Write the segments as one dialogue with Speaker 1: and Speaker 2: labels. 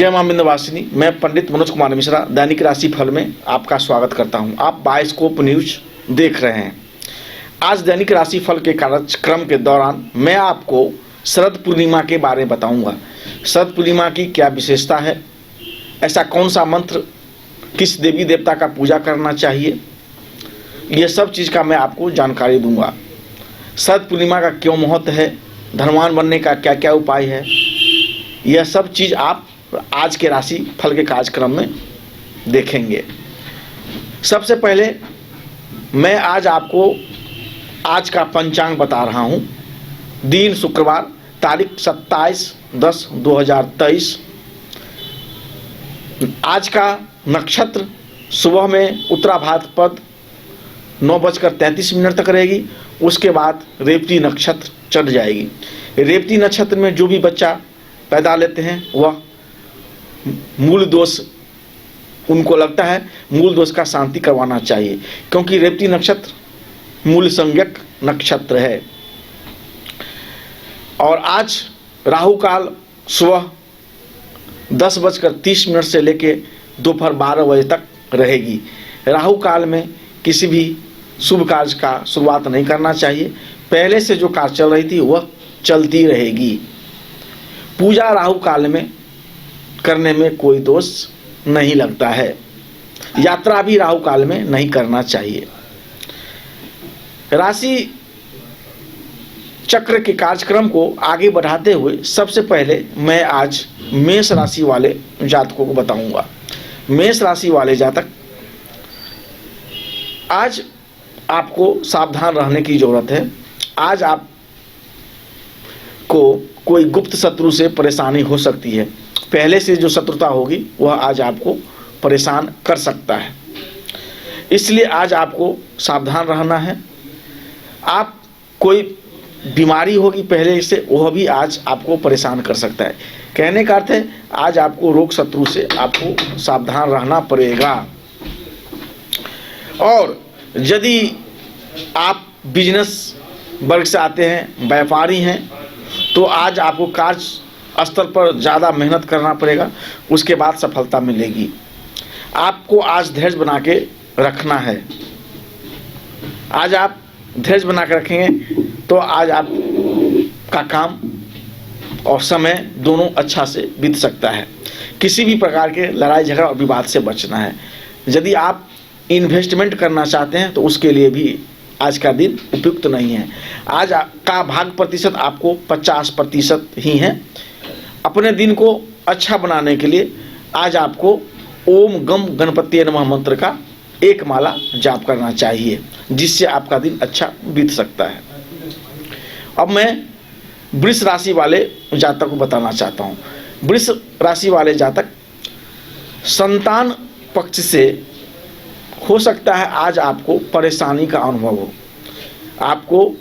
Speaker 1: जय मां विंध्यवासिनी। मैं पंडित मनोज कुमार मिश्रा दैनिक राशि फल में आपका स्वागत करता हूं। आप बायोस्कोप न्यूज देख रहे हैं। आज दैनिक राशि फल के कार्यक्रम के दौरान मैं आपको शरद पूर्णिमा के बारे में बताऊंगा। शरद पूर्णिमा की क्या विशेषता है, ऐसा कौन सा मंत्र किस देवी देवता का पूजा करना चाहिए, यह सब चीज़ का मैं आपको जानकारी दूंगा। शरद पूर्णिमा का क्यों महत्व है, धनवान बनने का क्या क्या उपाय है, यह सब चीज़ आप आज के राशि फल के कार्यक्रम में देखेंगे। सबसे पहले मैं आज आपको आज का पंचांग बता रहा हूं। दिन शुक्रवार, तारीख 27/10/2023। आज का नक्षत्र सुबह में उत्तरा भाद्रपद 9:33 तक रहेगी। उसके बाद रेवती नक्षत्र चढ़ जाएगी। रेवती नक्षत्र में जो भी बच्चा पैदा लेते हैं वह मूल दोष उनको लगता है, मूल दोष का शांति करवाना चाहिए, क्योंकि रेवती नक्षत्र मूल संज्ञक नक्षत्र है। और आज राहु काल सुबह 10:30 से लेके दोपहर 12 बजे तक रहेगी। राहु काल में किसी भी शुभ कार्य का शुरुआत नहीं करना चाहिए। पहले से जो कार्य चल रही थी वह चलती रहेगी। पूजा राहु काल में करने में कोई दोष नहीं लगता है। यात्रा भी राहु काल में नहीं करना चाहिए। राशि चक्र के कार्यक्रम को आगे बढ़ाते हुए सबसे पहले मैं आज मेष राशि वाले जातकों को बताऊंगा। मेष राशि वाले जातक, आज आपको सावधान रहने की जरूरत है। आज आप को कोई गुप्त शत्रु से परेशानी हो सकती है। पहले से जो शत्रुता होगी वह आज आपको परेशान कर सकता है, इसलिए आज आपको सावधान रहना है। आप कोई बीमारी होगी पहले से, वह भी आज आपको परेशान कर सकता है। कहने का अर्थ है आज आपको रोग शत्रु से आपको सावधान रहना पड़ेगा। और यदि आप बिजनेस वर्ग से आते हैं, व्यापारी हैं, तो आज आपको कार्य स्तर पर ज़्यादा मेहनत करना पड़ेगा, उसके बाद सफलता मिलेगी। आपको आज धैर्य बना के रखना है। आज आप धैर्य बना के रखेंगे तो आज आप का काम और समय दोनों अच्छा से बीत सकता है। किसी भी प्रकार के लड़ाई झगड़ा और विवाद से बचना है। यदि आप इन्वेस्टमेंट करना चाहते हैं तो उसके लिए भी आज का दिन उपयुक्त नहीं है। आज का भाग प्रतिशत आपको 50% ही है। अपने दिन को अच्छा बनाने के लिए आज आपको ओम गम गणपति नमः मंत्र का एक माला जाप करना चाहिए, जिससे आपका दिन अच्छा बीत सकता है। अब मैं वृष राशि वाले जातक को बताना चाहता हूँ। वृष राशि वाले जातक, संतान पक्ष से हो सकता है आज आपको परेशानी का अनुभव हो। आपको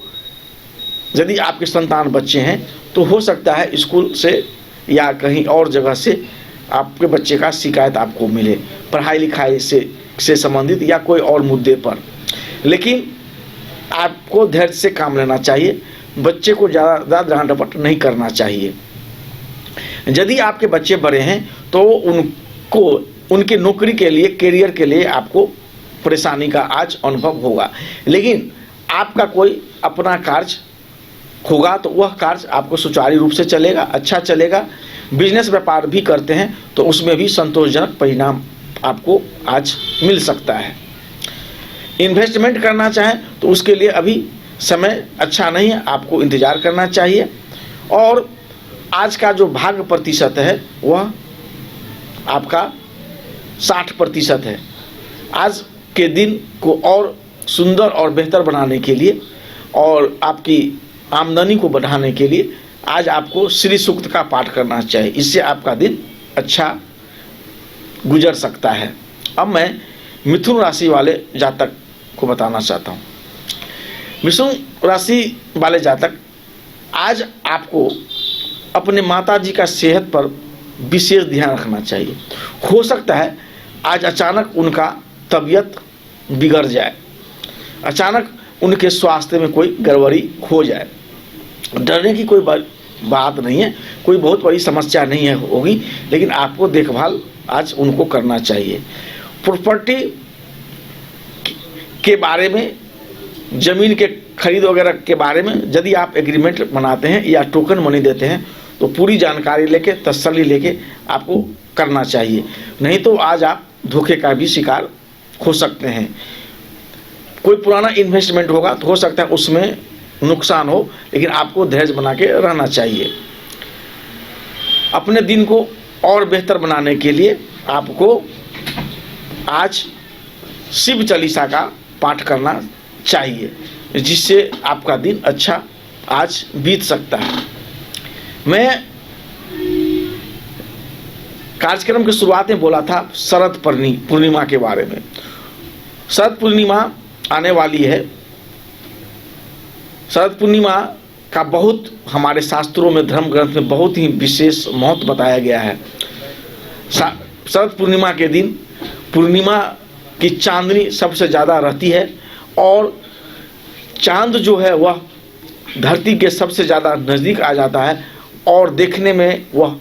Speaker 1: यदि आपके संतान बच्चे हैं तो हो सकता है स्कूल से या कहीं और जगह से आपके बच्चे का शिकायत आपको मिले, पढ़ाई लिखाई से संबंधित या कोई और मुद्दे पर। लेकिन आपको धैर्य से काम लेना चाहिए। बच्चे को ज़्यादा डांट नहीं करना चाहिए। यदि आपके बच्चे बड़े हैं तो उनको उनके नौकरी के लिए, कैरियर के लिए आपको परेशानी का आज अनुभव होगा। लेकिन आपका कोई अपना कार्य होगा तो वह कार्य आपको सुचारू रूप से चलेगा, अच्छा चलेगा। बिजनेस व्यापार भी करते हैं तो उसमें भी संतोषजनक परिणाम आपको आज मिल सकता है। इन्वेस्टमेंट करना चाहें तो उसके लिए अभी समय अच्छा नहीं है, आपको इंतज़ार करना चाहिए। और आज का जो भाग्य प्रतिशत है वह आपका 60% है। आज के दिन को और सुंदर और बेहतर बनाने के लिए और आपकी आमदनी को बढ़ाने के लिए आज आपको श्री सूक्त का पाठ करना चाहिए। इससे आपका दिन अच्छा गुजर सकता है। अब मैं मिथुन राशि वाले जातक को बताना चाहता हूँ। मिथुन राशि वाले जातक, आज आपको अपने माताजी का सेहत पर विशेष ध्यान रखना चाहिए। हो सकता है आज अचानक उनका तबीयत बिगड़ जाए, अचानक उनके स्वास्थ्य में कोई गड़बड़ी हो जाए। डरने की कोई बात नहीं है, कोई बहुत बड़ी समस्या नहीं है होगी, लेकिन आपको देखभाल आज उनको करना चाहिए। प्रॉपर्टी के बारे में, ज़मीन के खरीद वगैरह के बारे में यदि आप एग्रीमेंट बनाते हैं या टोकन मनी देते हैं तो पूरी जानकारी लेके, तसल्ली लेके आपको करना चाहिए, नहीं तो आज आप धोखे का भी शिकार हो सकते हैं। कोई पुराना इन्वेस्टमेंट होगा तो हो सकता है उसमें नुकसान हो, लेकिन आपको धैर्य बना के रहना चाहिए। अपने दिन को और बेहतर बनाने के लिए आपको आज शिव चालीसा का पाठ करना चाहिए, जिससे आपका दिन अच्छा आज बीत सकता है। मैं कार्यक्रम की शुरुआत में बोला था शरद पूर्णिमा के बारे में। शरद पूर्णिमा आने वाली है। शरद पूर्णिमा का बहुत हमारे शास्त्रों में, धर्म ग्रंथ में बहुत ही विशेष महत्व बताया गया है। शरद पूर्णिमा के दिन पूर्णिमा की चांदनी सबसे ज़्यादा रहती है और चांद जो है वह धरती के सबसे ज़्यादा नज़दीक आ जाता है और देखने में वह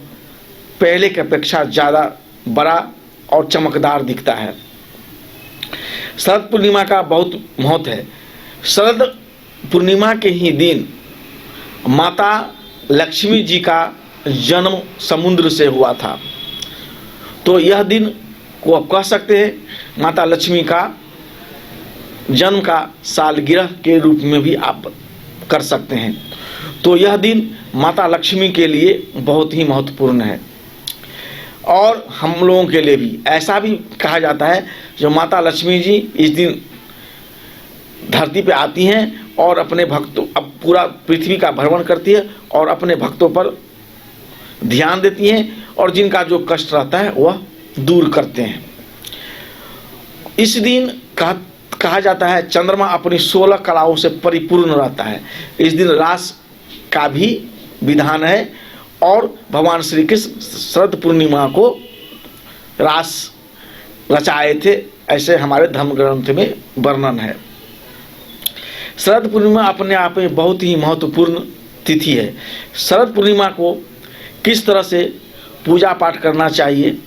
Speaker 1: पहले की अपेक्षा ज़्यादा बड़ा और चमकदार दिखता है। शरद पूर्णिमा का बहुत महत्व है। शरद पूर्णिमा के ही दिन माता लक्ष्मी जी का जन्म समुद्र से हुआ था, तो यह दिन को आप कह सकते हैं माता लक्ष्मी का जन्म का सालगिरह के रूप में भी आप कर सकते हैं। तो यह दिन माता लक्ष्मी के लिए बहुत ही महत्वपूर्ण है और हम लोगों के लिए भी। ऐसा भी कहा जाता है जो माता लक्ष्मी जी इस दिन धरती पे आती हैं और अपने भक्तों, अब पूरा पृथ्वी का भ्रमण करती है और अपने भक्तों पर ध्यान देती हैं और जिनका जो कष्ट रहता है वह दूर करते हैं। इस दिन कहा जाता है चंद्रमा अपनी 16 कलाओं से परिपूर्ण रहता है। इस दिन रास का भी विधान है और भगवान श्री कृष्ण शरद पूर्णिमा को रास रचाए थे, ऐसे हमारे धर्म ग्रंथ में वर्णन है। शरद पूर्णिमा अपने आप में बहुत ही महत्वपूर्ण तिथि है। शरद पूर्णिमा को किस तरह से पूजा पाठ करना चाहिए,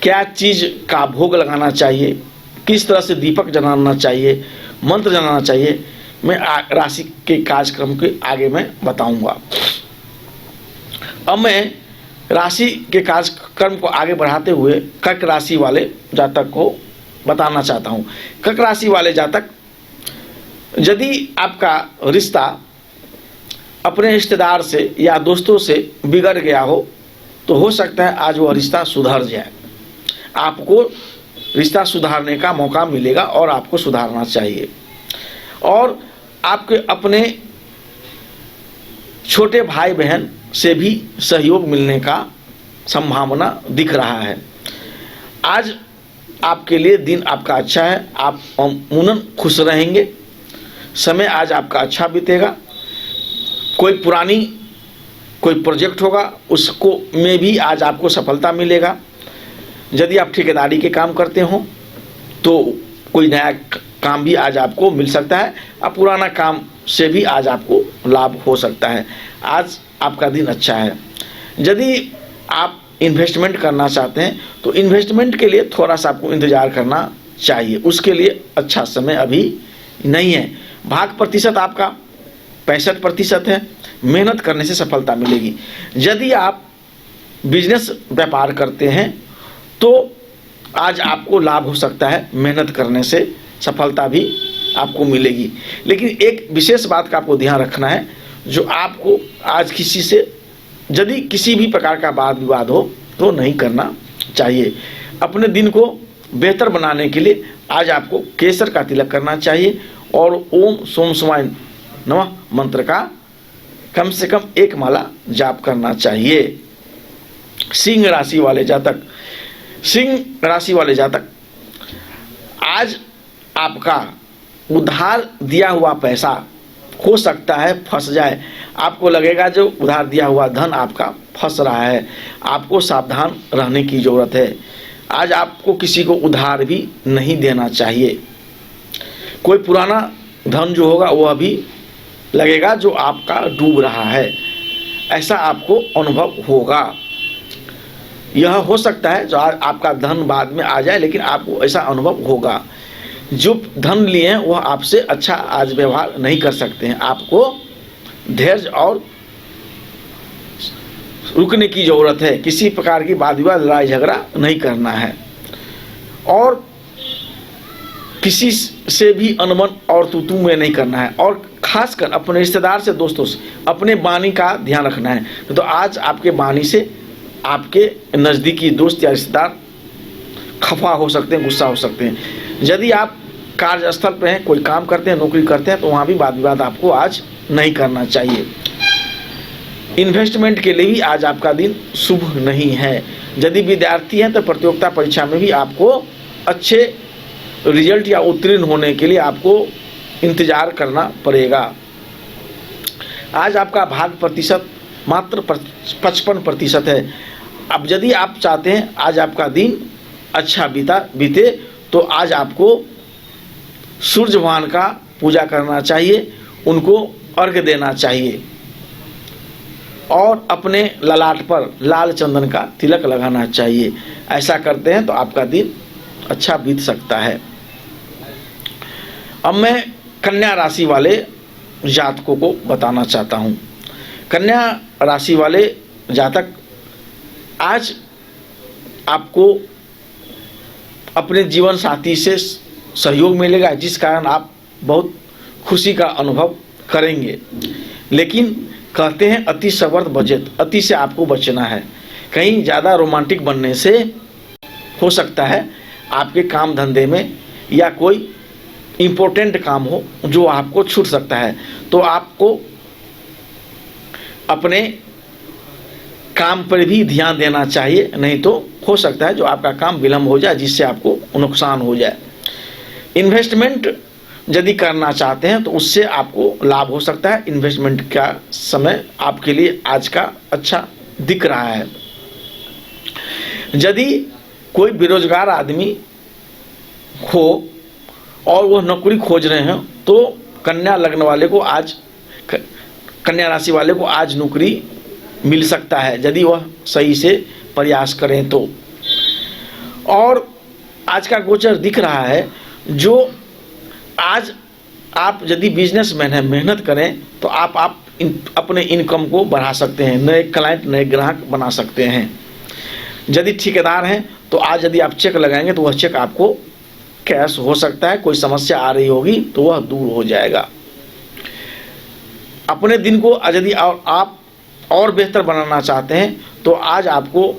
Speaker 1: क्या चीज़ का भोग लगाना चाहिए, किस तरह से दीपक जलाना चाहिए, मंत्र जलाना चाहिए, मैं राशि के कार्यक्रम के आगे मैं बताऊंगा। अब मैं राशि के कार्यक्रम को आगे बढ़ाते हुए कर्क राशि वाले जातक को बताना चाहता हूं। कर्क राशि वाले जातक, यदि आपका रिश्ता अपने रिश्तेदार से या दोस्तों से बिगड़ गया हो तो हो सकता है आज वह रिश्ता सुधर जाए। आपको रिश्ता सुधारने का मौका मिलेगा और आपको सुधारना चाहिए। और आपके अपने छोटे भाई बहन से भी सहयोग मिलने का संभावना दिख रहा है। आज आपके लिए दिन आपका अच्छा है, आप अमूमन खुश रहेंगे, समय आज आपका अच्छा बीतेगा। कोई प्रोजेक्ट होगा उसको में भी आज आपको सफलता मिलेगा। यदि आप ठेकेदारी के काम करते हो तो कोई नया काम भी आज आपको मिल सकता है और पुराना काम से भी आज आपको लाभ हो सकता है। आज आपका दिन अच्छा है। यदि आप इन्वेस्टमेंट करना चाहते हैं तो इन्वेस्टमेंट के लिए थोड़ा सा आपको इंतज़ार करना चाहिए, उसके लिए अच्छा समय अभी नहीं है। भाग प्रतिशत आपका 65% है, मेहनत करने से सफलता मिलेगी। यदि आप बिजनेस व्यापार करते हैं तो आज आपको लाभ हो सकता है, मेहनत करने से सफलता भी आपको मिलेगी। लेकिन एक विशेष बात का आपको ध्यान रखना है, जो आपको आज किसी से यदि किसी भी प्रकार का वाद विवाद हो तो नहीं करना चाहिए। अपने दिन को बेहतर बनाने के लिए आज आपको केसर का तिलक करना चाहिए और ओम सोम शिवाय नमः मंत्र का कम से कम 1 माला जाप करना चाहिए। सिंह राशि वाले जातक, आज आपका उधार दिया हुआ पैसा हो सकता है फंस जाए। आपको लगेगा जो उधार दिया हुआ धन आपका फंस रहा है, आपको सावधान रहने की ज़रूरत है। आज आपको किसी को उधार भी नहीं देना चाहिए। कोई पुराना धन जो होगा वह भी लगेगा जो आपका डूब रहा है। ऐसा आपको अनुभव होगा। यह हो सकता है जो आपका धन बाद में आ जाए, लेकिन आपको ऐसा अनुभव होगा। जो धन लिए हैं वह आपसे अच्छा आज व्यवहार नहीं कर सकते हैं। आपको धैर्य और रुकने की ज़रूरत है। किसी प्रकार की वाद विवाद, लड़ाई झगड़ा नहीं करना है और किसी से भी अनबन और तू में नहीं करना है, और खासकर अपने रिश्तेदार से, दोस्तों से अपने वाणी का ध्यान रखना है। तो आज आपके वाणी से आपके नज़दीकी दोस्त या रिश्तेदार खफा हो सकते हैं, गुस्सा हो सकते हैं। यदि आप कार्यस्थल पर हैं, कोई काम करते हैं, नौकरी करते हैं, तो वहाँ भी वाद विवाद आपको आज नहीं करना चाहिए। इन्वेस्टमेंट के लिए भी आज आपका दिन शुभ नहीं है। यदि विद्यार्थी हैं तो प्रतियोगिता परीक्षा में भी आपको अच्छे रिजल्ट या उत्तीर्ण होने के लिए आपको इंतज़ार करना पड़ेगा। आज आपका भाग प्रतिशत मात्र 55% है। अब यदि आप चाहते हैं आज आपका दिन अच्छा बीते तो आज आपको सूर्य भगवान का पूजा करना चाहिए, उनको अर्घ्य देना चाहिए और अपने ललाट पर लाल चंदन का तिलक लगाना चाहिए। ऐसा करते हैं तो आपका दिन अच्छा बीत सकता है। अब मैं कन्या राशि वाले जातकों को बताना चाहता हूँ। कन्या राशि वाले जातक, आज आपको अपने जीवन साथी से सहयोग मिलेगा, जिस कारण आप बहुत खुशी का अनुभव करेंगे। लेकिन कहते हैं अति सवर्त बचेत, अति से आपको बचना है। कहीं ज़्यादा रोमांटिक बनने से हो सकता है आपके काम धंधे में या कोई इम्पोर्टेंट काम हो जो आपको छूट सकता है। तो आपको अपने काम पर भी ध्यान देना चाहिए, नहीं तो हो सकता है जो आपका काम विलंब हो जाए, जिससे आपको नुकसान हो जाए। इन्वेस्टमेंट यदि करना चाहते हैं तो उससे आपको लाभ हो सकता है। इन्वेस्टमेंट का समय आपके लिए आज का अच्छा दिख रहा है। यदि कोई बेरोजगार आदमी हो और वह नौकरी खोज रहे हैं तो कन्या लग्न वाले को आज, कन्या राशि वाले को आज नौकरी मिल सकता है, यदि वह सही से प्रयास करें तो। और आज का गोचर दिख रहा है जो आज आप यदि बिजनेसमैन हैं, मेहनत करें तो आप अपने इनकम को बढ़ा सकते हैं, नए क्लाइंट, नए ग्राहक बना सकते हैं। यदि ठेकेदार हैं तो आज यदि आप चेक लगाएंगे तो वह चेक आपको कैश हो सकता है। कोई समस्या आ रही होगी तो वह दूर हो जाएगा। अपने दिन को यदि आप और बेहतर बनाना चाहते हैं तो आज आपको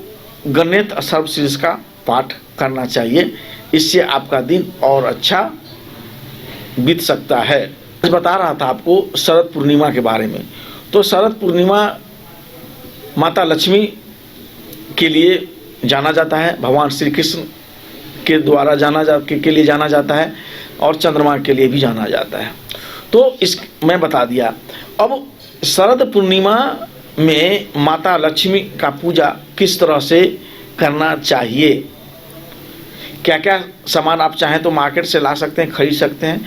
Speaker 1: गणित सर्वशीर्ष का पाठ करना चाहिए। इससे आपका दिन और अच्छा बीत सकता है। आज बता रहा था आपको शरद पूर्णिमा के बारे में। तो शरद पूर्णिमा माता लक्ष्मी के लिए जाना जाता है, भगवान श्री कृष्ण के द्वारा के लिए जाना जाता है और चंद्रमा के लिए भी जाना जाता है। तो मैं बता दिया। अब शरद पूर्णिमा में माता लक्ष्मी का पूजा किस तरह से करना चाहिए, क्या क्या सामान आप चाहें तो मार्केट से ला सकते हैं, खरीद सकते हैं,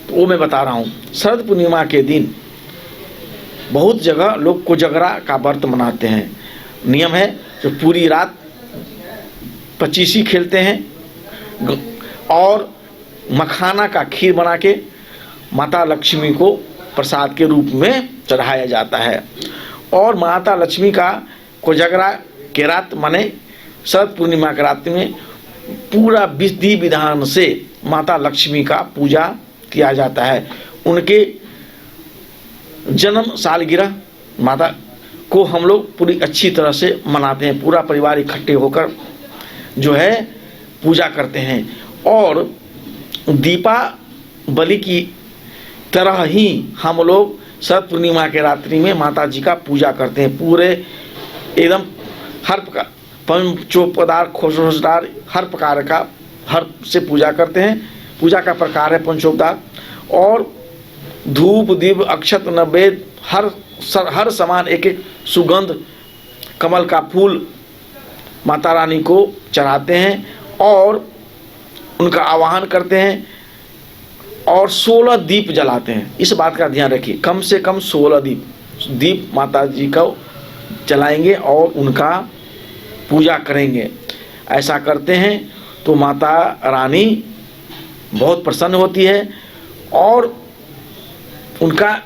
Speaker 1: तो वो मैं बता रहा हूँ। शरद पूर्णिमा के दिन बहुत जगह लोग कोजगरा का व्रत मनाते हैं। नियम है जो पूरी रात पचीसी खेलते हैं और मखाना का खीर बना के माता लक्ष्मी को प्रसाद के रूप में चढ़ाया जाता है। और माता लक्ष्मी का कोजगरा के रात माने शरद पूर्णिमा के रात में पूरा विधि विधान से माता लक्ष्मी का पूजा किया जाता है। उनके जन्म सालगिरह माता को हम लोग पूरी अच्छी तरह से मनाते हैं। पूरा परिवार इकट्ठे होकर जो है पूजा करते हैं और दीपावली की तरह ही हम लोग शरद पूर्णिमा के रात्रि में माता जी का पूजा करते हैं। पूरे एकदम हर प्रकार पंचोपदार खोसदार हर प्रकार का हर से पूजा करते हैं। पूजा का प्रकार है पंचोपदार और धूप दीप अक्षत नैवेद्य हर सामान एक एक सुगंध कमल का फूल माता रानी को चढ़ाते हैं और उनका आवाहन करते हैं और 16 दीप जलाते हैं। इस बात का ध्यान रखिए, कम से कम 16 दीप माता जी को चलाएंगे और उनका पूजा करेंगे। ऐसा करते हैं तो माता रानी बहुत प्रसन्न होती है और उनका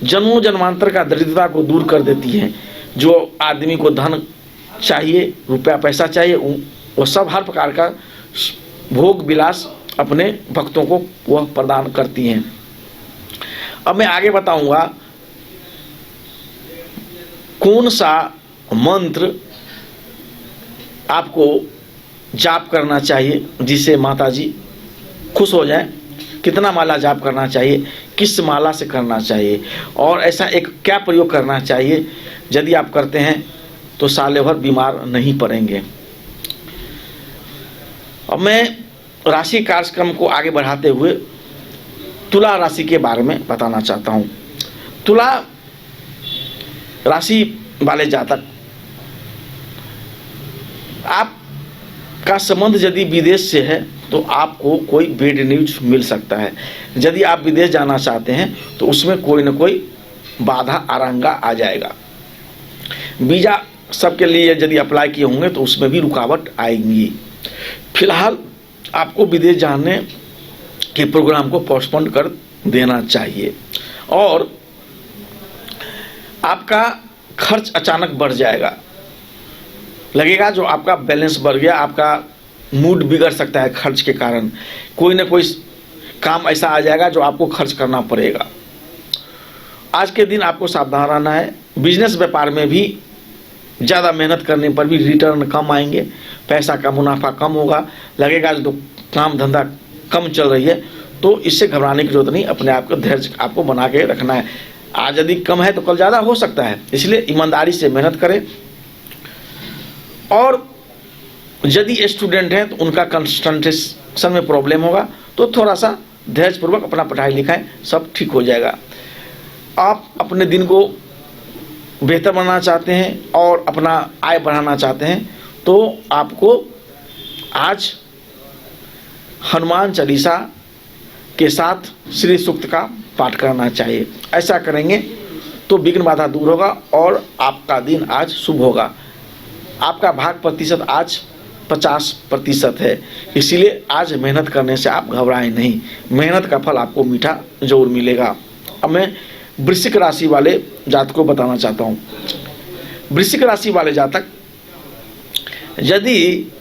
Speaker 1: जन्मों जन्मांतर का दरिद्रता को दूर कर देती है। जो आदमी को धन चाहिए, रुपया पैसा चाहिए, वो सब हर प्रकार का भोग विलास अपने भक्तों को वह प्रदान करती हैं। अब मैं आगे बताऊंगा कौन सा मंत्र आपको जाप करना चाहिए जिससे माता जी खुश हो जाए, कितना माला जाप करना चाहिए, किस माला से करना चाहिए और ऐसा एक क्या प्रयोग करना चाहिए। यदि आप करते हैं तो साल भर बीमार नहीं पड़ेंगे। अब मैं राशि कार्यक्रम को आगे बढ़ाते हुए तुला राशि के बारे में बताना चाहता हूँ। तुला राशि वाले जातक, आपका संबंध यदि विदेश से है तो आपको कोई बैड न्यूज मिल सकता है। यदि आप विदेश जाना चाहते हैं तो उसमें कोई न कोई बाधा आरंगा आ जाएगा। वीज़ा सबके लिए यदि अप्लाई किए होंगे तो उसमें भी रुकावट आएंगी। फिलहाल आपको विदेश जाने के प्रोग्राम को पोस्टपोन कर देना चाहिए और आपका खर्च अचानक बढ़ जाएगा। लगेगा जो आपका बैलेंस बढ़ गया, आपका मूड बिगड़ सकता है खर्च के कारण। कोई ना कोई काम ऐसा आ जाएगा जो आपको खर्च करना पड़ेगा। आज के दिन आपको सावधान रहना है। बिजनेस व्यापार में भी ज़्यादा मेहनत करने पर भी रिटर्न कम आएंगे, पैसा का मुनाफा कम होगा। लगेगा जो काम धंधा कम चल रही है तो इससे घबराने की जरूरत नहीं। अपने आप को धैर्य आपको बना के रखना है। आज यदि कम है तो कल ज़्यादा हो सकता है, इसलिए ईमानदारी से मेहनत करें। और यदि स्टूडेंट हैं तो उनका कंसंट्रेशन में प्रॉब्लम होगा तो थोड़ा सा धैर्यपूर्वक अपना पढ़ाई लिखाई, सब ठीक हो जाएगा। आप अपने दिन को बेहतर बनाना चाहते हैं और अपना आय बढ़ाना चाहते हैं तो आपको आज हनुमान चालीसा के साथ श्री सूक्त का पाठ करना चाहिए। ऐसा करेंगे तो विघ्न बाधा दूर होगा और आपका दिन आज शुभ होगा। आपका भाग प्रतिशत आज 50% है, इसीलिए आज मेहनत करने से आप घबराएं नहीं। मेहनत का फल आपको मीठा जरूर मिलेगा। अब मैं वृश्चिक राशि वाले जातक को बताना चाहता हूँ। वृश्चिक राशि वाले जातक, यदि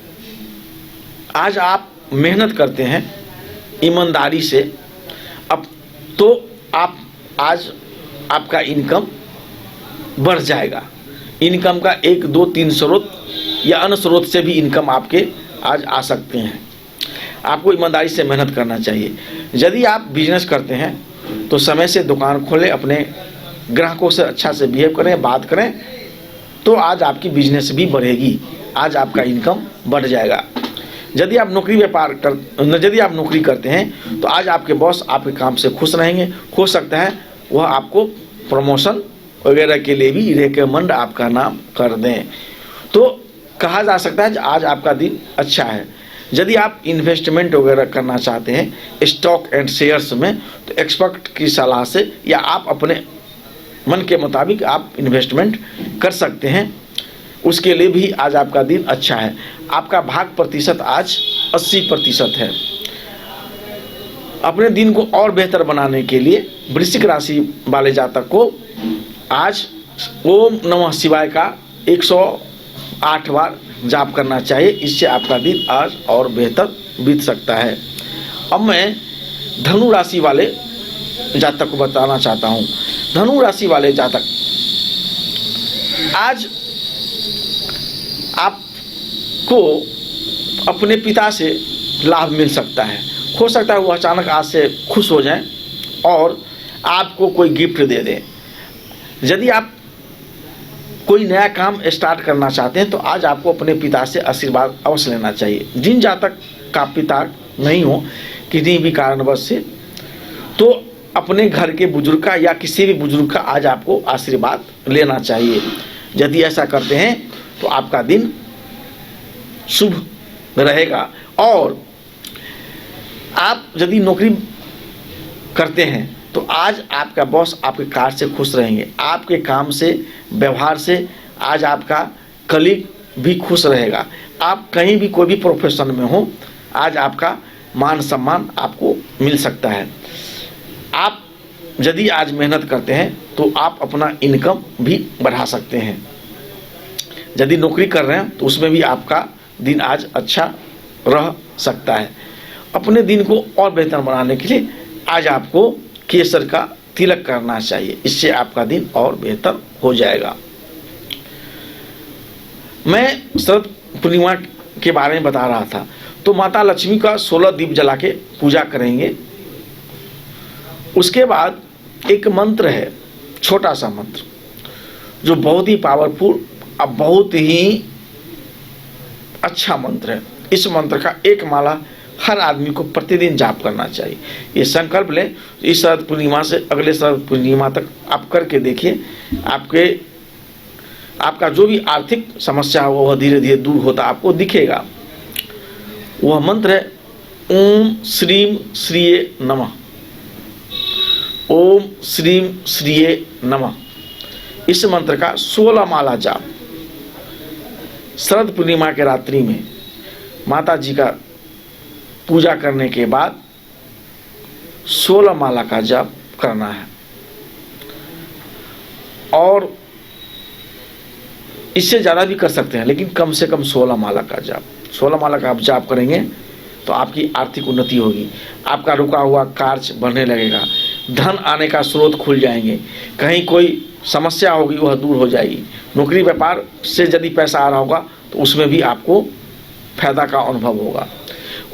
Speaker 1: आज आप मेहनत करते हैं ईमानदारी से, अब तो आप आज आपका इनकम बढ़ जाएगा। इनकम का 1, 2, 3 स्रोत या अन्य स्रोत से भी इनकम आपके आज आ सकते हैं। आपको ईमानदारी से मेहनत करना चाहिए। यदि आप बिजनेस करते हैं तो समय से दुकान खोलें, अपने ग्राहकों से अच्छा से बिहेव करें, बात करें, तो आज आपकी बिजनेस भी बढ़ेगी, आज आपका इनकम बढ़ जाएगा। यदि आप नौकरी करते हैं तो आज आपके बॉस आपके काम से खुश रहेंगे। हो सकता है वह आपको प्रमोशन वगैरह के लिए भी रिकमेंड आपका नाम कर दें। तो कहा जा सकता है आज आपका दिन अच्छा है। यदि आप इन्वेस्टमेंट वगैरह करना चाहते हैं स्टॉक एंड शेयर्स में तो एक्सपर्ट की सलाह से या आप अपने मन के मुताबिक आप इन्वेस्टमेंट कर सकते हैं। उसके लिए भी आज आपका दिन अच्छा है। आपका भाग प्रतिशत आज 80% है। अपने दिन को और बेहतर बनाने के लिए वृश्चिक राशि वाले जातक को आज ओम नमः शिवाय का 108 बार जाप करना चाहिए। इससे आपका दिन आज और बेहतर बीत सकता है। अब मैं धनु राशि वाले जातक को बताना चाहता हूँ। धनु राशि वाले जातक, आज आपको अपने पिता से लाभ मिल सकता है। हो सकता है वो अचानक आज से खुश हो जाएं और आपको कोई गिफ्ट दे दें। यदि आप कोई नया काम स्टार्ट करना चाहते हैं तो आज आपको अपने पिता से आशीर्वाद अवश्य लेना चाहिए। जिन जातक का पिता नहीं हो किसी भी कारणवश से, तो अपने घर के बुजुर्ग का या किसी भी बुजुर्ग का आज आपको आशीर्वाद लेना चाहिए। यदि ऐसा करते हैं तो आपका दिन शुभ रहेगा। और आप यदि नौकरी करते हैं तो आज आपका बॉस आपके कार्य से खुश रहेंगे। आपके काम से, व्यवहार से आज आपका कलीग भी खुश रहेगा। आप कहीं भी कोई भी प्रोफेशन में हो, आज आपका मान सम्मान आपको मिल सकता है। आप यदि आज मेहनत करते हैं तो आप अपना इनकम भी बढ़ा सकते हैं। यदि नौकरी कर रहे हैं तो उसमें भी आपका दिन आज अच्छा रह सकता है। अपने दिन को और बेहतर बनाने के लिए आज आपको केसर का तिलक करना चाहिए, इससे आपका दिन और बेहतर हो जाएगा। मैं शरद पूर्णिमा के बारे में बता रहा था, तो माता लक्ष्मी का 16 दीप जला के पूजा करेंगे। उसके बाद एक मंत्र है, छोटा सा मंत्र, जो बहुत ही पावरफुल और बहुत ही अच्छा मंत्र है। इस मंत्र का एक माला हर आदमी को प्रतिदिन जाप करना चाहिए। ये संकल्प लें, इस शरद पूर्णिमा से अगले शरद पूर्णिमा तक आप करके देखिए, आपका जो भी आर्थिक समस्या हो वह धीरे धीरे दूर होता आपको दिखेगा। वह मंत्र है ओम श्रीम श्रीये नमः। ओम श्रीम श्रीये नमः। इस मंत्र का 16 माला जाप शरद पूर्णिमा के रात्रि में माता जी का पूजा करने के बाद 16 माला का जाप करना है। और इससे ज़्यादा भी कर सकते हैं, लेकिन कम से कम 16 माला का जाप। 16 माला का आप जाप करेंगे तो आपकी आर्थिक उन्नति होगी, आपका रुका हुआ कार्य बढ़ने लगेगा, धन आने का स्रोत खुल जाएंगे, कहीं कोई समस्या होगी वह दूर हो जाएगी। नौकरी व्यापार से यदि पैसा आ रहा होगा तो उसमें भी आपको फायदा का अनुभव होगा।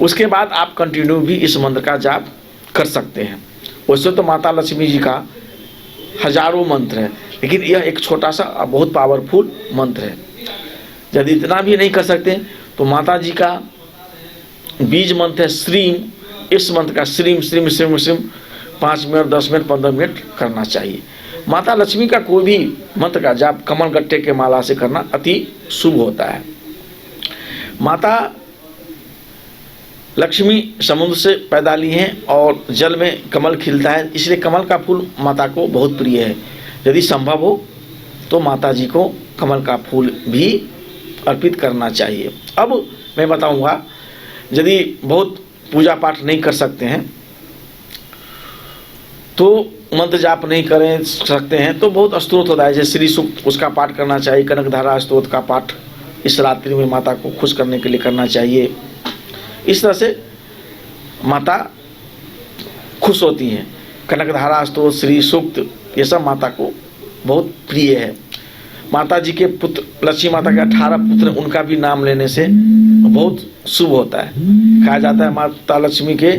Speaker 1: उसके बाद आप कंटिन्यू भी इस मंत्र का जाप कर सकते हैं। वैसे तो माता लक्ष्मी जी का हजारों मंत्र है, लेकिन यह एक छोटा सा बहुत पावरफुल मंत्र है। यदि इतना भी नहीं कर सकते तो माता जी का बीज मंत्र है श्रीम। इस मंत्र का श्रीम श्रीम श्रीम श्रीम 5 मिनट 10 मिनट 15 मिनट करना चाहिए। माता लक्ष्मी का कोई भी मंत्र का जाप कमल गट्टे के माला से करना अति शुभ होता है। माता लक्ष्मी समुद्र से पैदा ली हैं और जल में कमल खिलता है, इसलिए कमल का फूल माता को बहुत प्रिय है। यदि संभव हो तो माता जी को कमल का फूल भी अर्पित करना चाहिए। अब मैं बताऊंगा, यदि बहुत पूजा पाठ नहीं कर सकते हैं तो मंत्र जाप नहीं करें सकते हैं तो बहुत स्तोत्र होता है, जैसे श्री सूक्त उसका पाठ करना चाहिए। कनकधारा स्तोत्र का पाठ इस रात्रि में माता को खुश करने के लिए करना चाहिए। इस तरह से माता खुश होती हैं। कनकधारा स्तोत्र, श्री सूक्त, ये सब माता को बहुत प्रिय है। माता जी के पुत्र, लक्ष्मी माता के 18 पुत्र, उनका भी नाम लेने से बहुत शुभ होता है। कहा जाता है माता लक्ष्मी के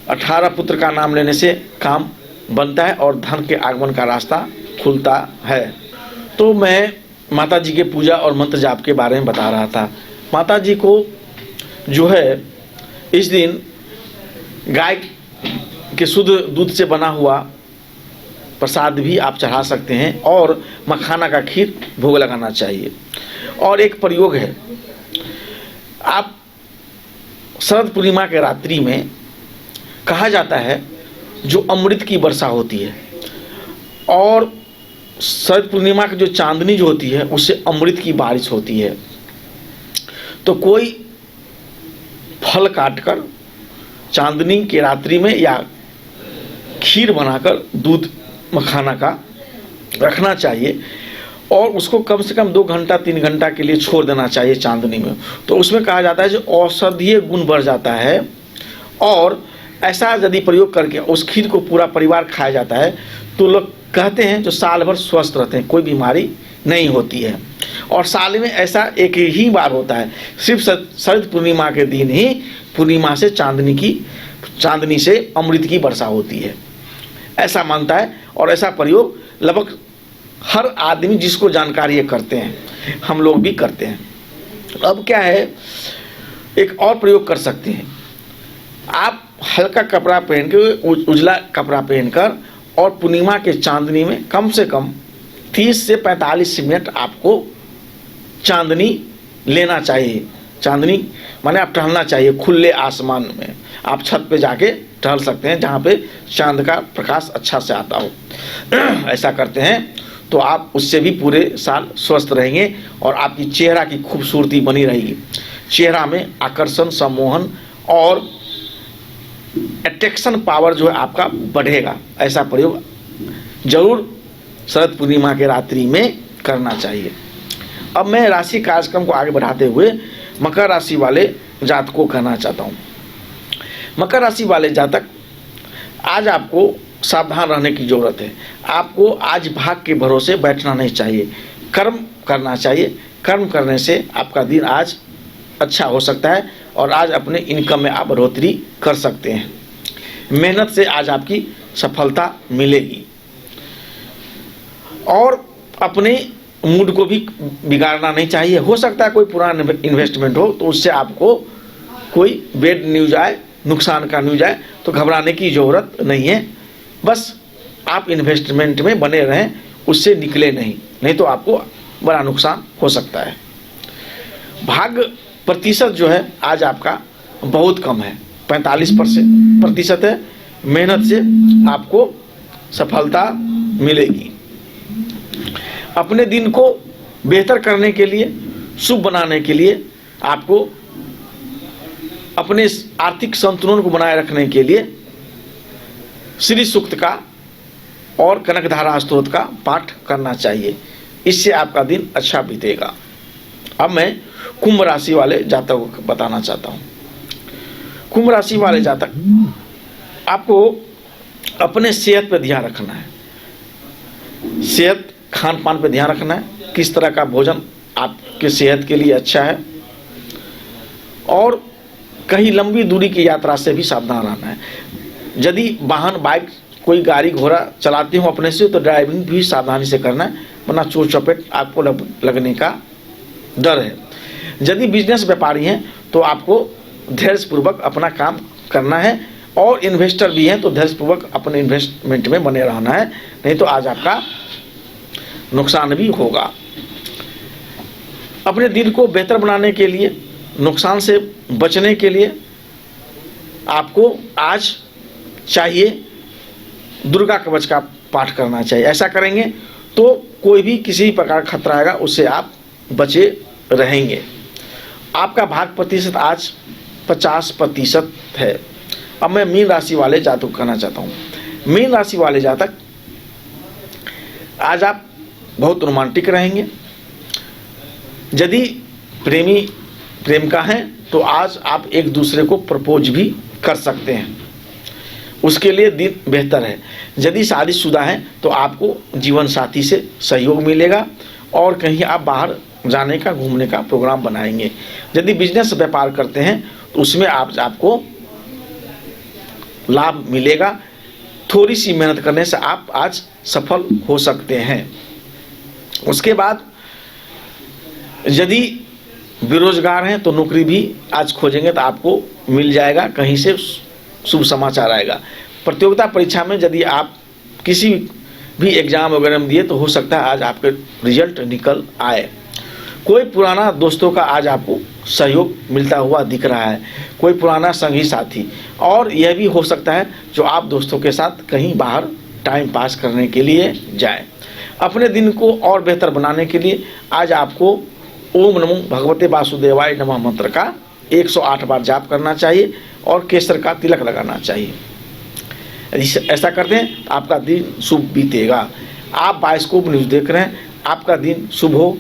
Speaker 1: 18 पुत्र का नाम लेने से काम बनता है और धन के आगमन का रास्ता खुलता है। तो मैं माता जी के पूजा और मंत्र जाप के बारे में बता रहा था। माता जी को जो है इस दिन गाय के शुद्ध दूध से बना हुआ प्रसाद भी आप चढ़ा सकते हैं और मखाना का खीर भोग लगाना चाहिए। और एक प्रयोग है, आप शरद पूर्णिमा के रात्रि में कहा जाता है जो अमृत की वर्षा होती है, और शरद पूर्णिमा की जो चांदनी जो होती है उससे अमृत की बारिश होती है। तो कोई फल काटकर चांदनी के रात्रि में या खीर बनाकर दूध मखाना का रखना चाहिए और उसको कम से कम 2 घंटा 3 घंटा के लिए छोड़ देना चाहिए चांदनी में। तो उसमें कहा जाता है जो औषधीय गुण बढ़ जाता है, और ऐसा यदि प्रयोग करके उस खीर को पूरा परिवार खाया जाता है तो लोग कहते हैं जो साल भर स्वस्थ रहते हैं, कोई बीमारी नहीं होती है। और साल में ऐसा एक ही बार होता है, सिर्फ शरद पूर्णिमा के दिन ही पूर्णिमा से चांदनी से अमृत की वर्षा होती है, ऐसा मानता है। और ऐसा प्रयोग लगभग हर आदमी जिसको जानकारी है करते हैं, हम लोग भी करते हैं। अब क्या है, एक और प्रयोग कर सकते हैं। आप हल्का कपड़ा पहन के, उजला कपड़ा पहनकर, और पूर्णिमा के चांदनी में कम से कम 30 से 45 मिनट आपको चांदनी लेना चाहिए। चांदनी माने आप टहलना चाहिए खुले आसमान में। आप छत पे जाके टहल सकते हैं जहाँ पे चांद का प्रकाश अच्छा से आता हो। ऐसा करते हैं तो आप उससे भी पूरे साल स्वस्थ रहेंगे और आपकी चेहरा की खूबसूरती बनी रहेगी। चेहरा में आकर्षण, सम्मोहन और अट्रैक्शन पावर जो है आपका बढ़ेगा। ऐसा प्रयोग जरूर शरद पूर्णिमा के रात्रि में करना चाहिए। अब मैं राशि कार्यक्रम को आगे बढ़ाते हुए मकर राशि वाले जातकों को कहना चाहता हूँ। मकर राशि वाले जातक, आज आपको सावधान रहने की ज़रूरत है। आपको आज भाग के भरोसे बैठना नहीं चाहिए, कर्म करना चाहिए। कर्म करने से आपका दिन आज अच्छा हो सकता है और आज अपने इनकम में आप बढ़ोतरी कर सकते हैं। मेहनत से आज आपकी सफलता मिलेगी और अपने मूड को भी बिगाड़ना नहीं चाहिए। हो सकता है कोई पुराना इन्वेस्टमेंट हो तो उससे आपको कोई बैड न्यूज आए, नुकसान का न्यूज आए, तो घबराने की ज़रूरत नहीं है। बस आप इन्वेस्टमेंट में बने रहें, उससे निकले नहीं तो आपको बड़ा नुकसान हो सकता है। भाग्य प्रतिशत जो है आज आपका बहुत कम है, 45% है। मेहनत से आपको सफलता मिलेगी। अपने दिन को बेहतर करने के लिए, शुभ बनाने के लिए, आपको अपने आर्थिक संतुलन को बनाए रखने के लिए श्री सूक्त का और कनकधारा स्तोत्र का पाठ करना चाहिए। इससे आपका दिन अच्छा बीतेगा। अब मैं कुंभ राशि वाले जातकों को बताना चाहता हूँ। कुंभ राशि वाले जातक, आपको अपने सेहत पर ध्यान रखना है। सेहत, खान पान पर ध्यान रखना है, किस तरह का भोजन आपके सेहत के लिए अच्छा है। और कहीं लंबी दूरी की यात्रा से भी सावधान रहना है। यदि वाहन, बाइक, कोई गाड़ी घोड़ा चलाते हो अपने से, तो ड्राइविंग भी सावधानी से करना है, वरना चोट चपेट आपको लगने का डर है। यदि बिजनेस व्यापारी हैं तो आपको धैर्यपूर्वक अपना काम करना है और इन्वेस्टर भी हैं तो धैर्यपूर्वक अपने इन्वेस्टमेंट में बने रहना है, नहीं तो आज आपका नुकसान भी होगा। अपने दिन को बेहतर बनाने के लिए, नुकसान से बचने के लिए आपको आज चाहिए दुर्गा कवच का पाठ करना चाहिए। ऐसा करेंगे तो कोई भी किसी प्रकार का खतरा आएगा उससे आप बचे रहेंगे। आपका भाग प्रतिशत आज 50% है। अब मैं मीन राशि वाले जातक को कहना चाहता हूँ। मीन राशि वाले जातक, आज आप बहुत रोमांटिक रहेंगे। यदि प्रेम का है तो आज आप एक दूसरे को प्रपोज भी कर सकते हैं, उसके लिए दिन बेहतर है। यदि शादीशुदा है तो आपको जीवन साथी से सहयोग मिलेगा और कहीं आप बाहर जाने का, घूमने का प्रोग्राम बनाएंगे। यदि बिजनेस व्यापार करते हैं तो उसमें आपको लाभ मिलेगा। थोड़ी सी मेहनत करने से आप आज सफल हो सकते हैं। उसके बाद यदि बेरोजगार हैं तो नौकरी भी आज खोजेंगे तो आपको मिल जाएगा, कहीं से शुभ समाचार आएगा। प्रतियोगिता परीक्षा में यदि आप किसी भी एग्जाम वगैरह में दिए तो हो सकता है आज आपके रिजल्ट निकल आए। कोई पुराना दोस्तों का आज आपको सहयोग मिलता हुआ दिख रहा है, कोई पुराना संगी साथी, और यह भी हो सकता है जो आप दोस्तों के साथ कहीं बाहर टाइम पास करने के लिए जाएं। अपने दिन को और बेहतर बनाने के लिए आज आपको ओम नमो भगवते वासुदेवाय नमः मंत्र का 108 बार जाप करना चाहिए और केसर का तिलक लगाना चाहिए। ऐसा करते हैं आपका दिन शुभ बीतेगा। आप बाइस्कोप न्यूज़ देख रहे हैं, आपका दिन शुभ हो।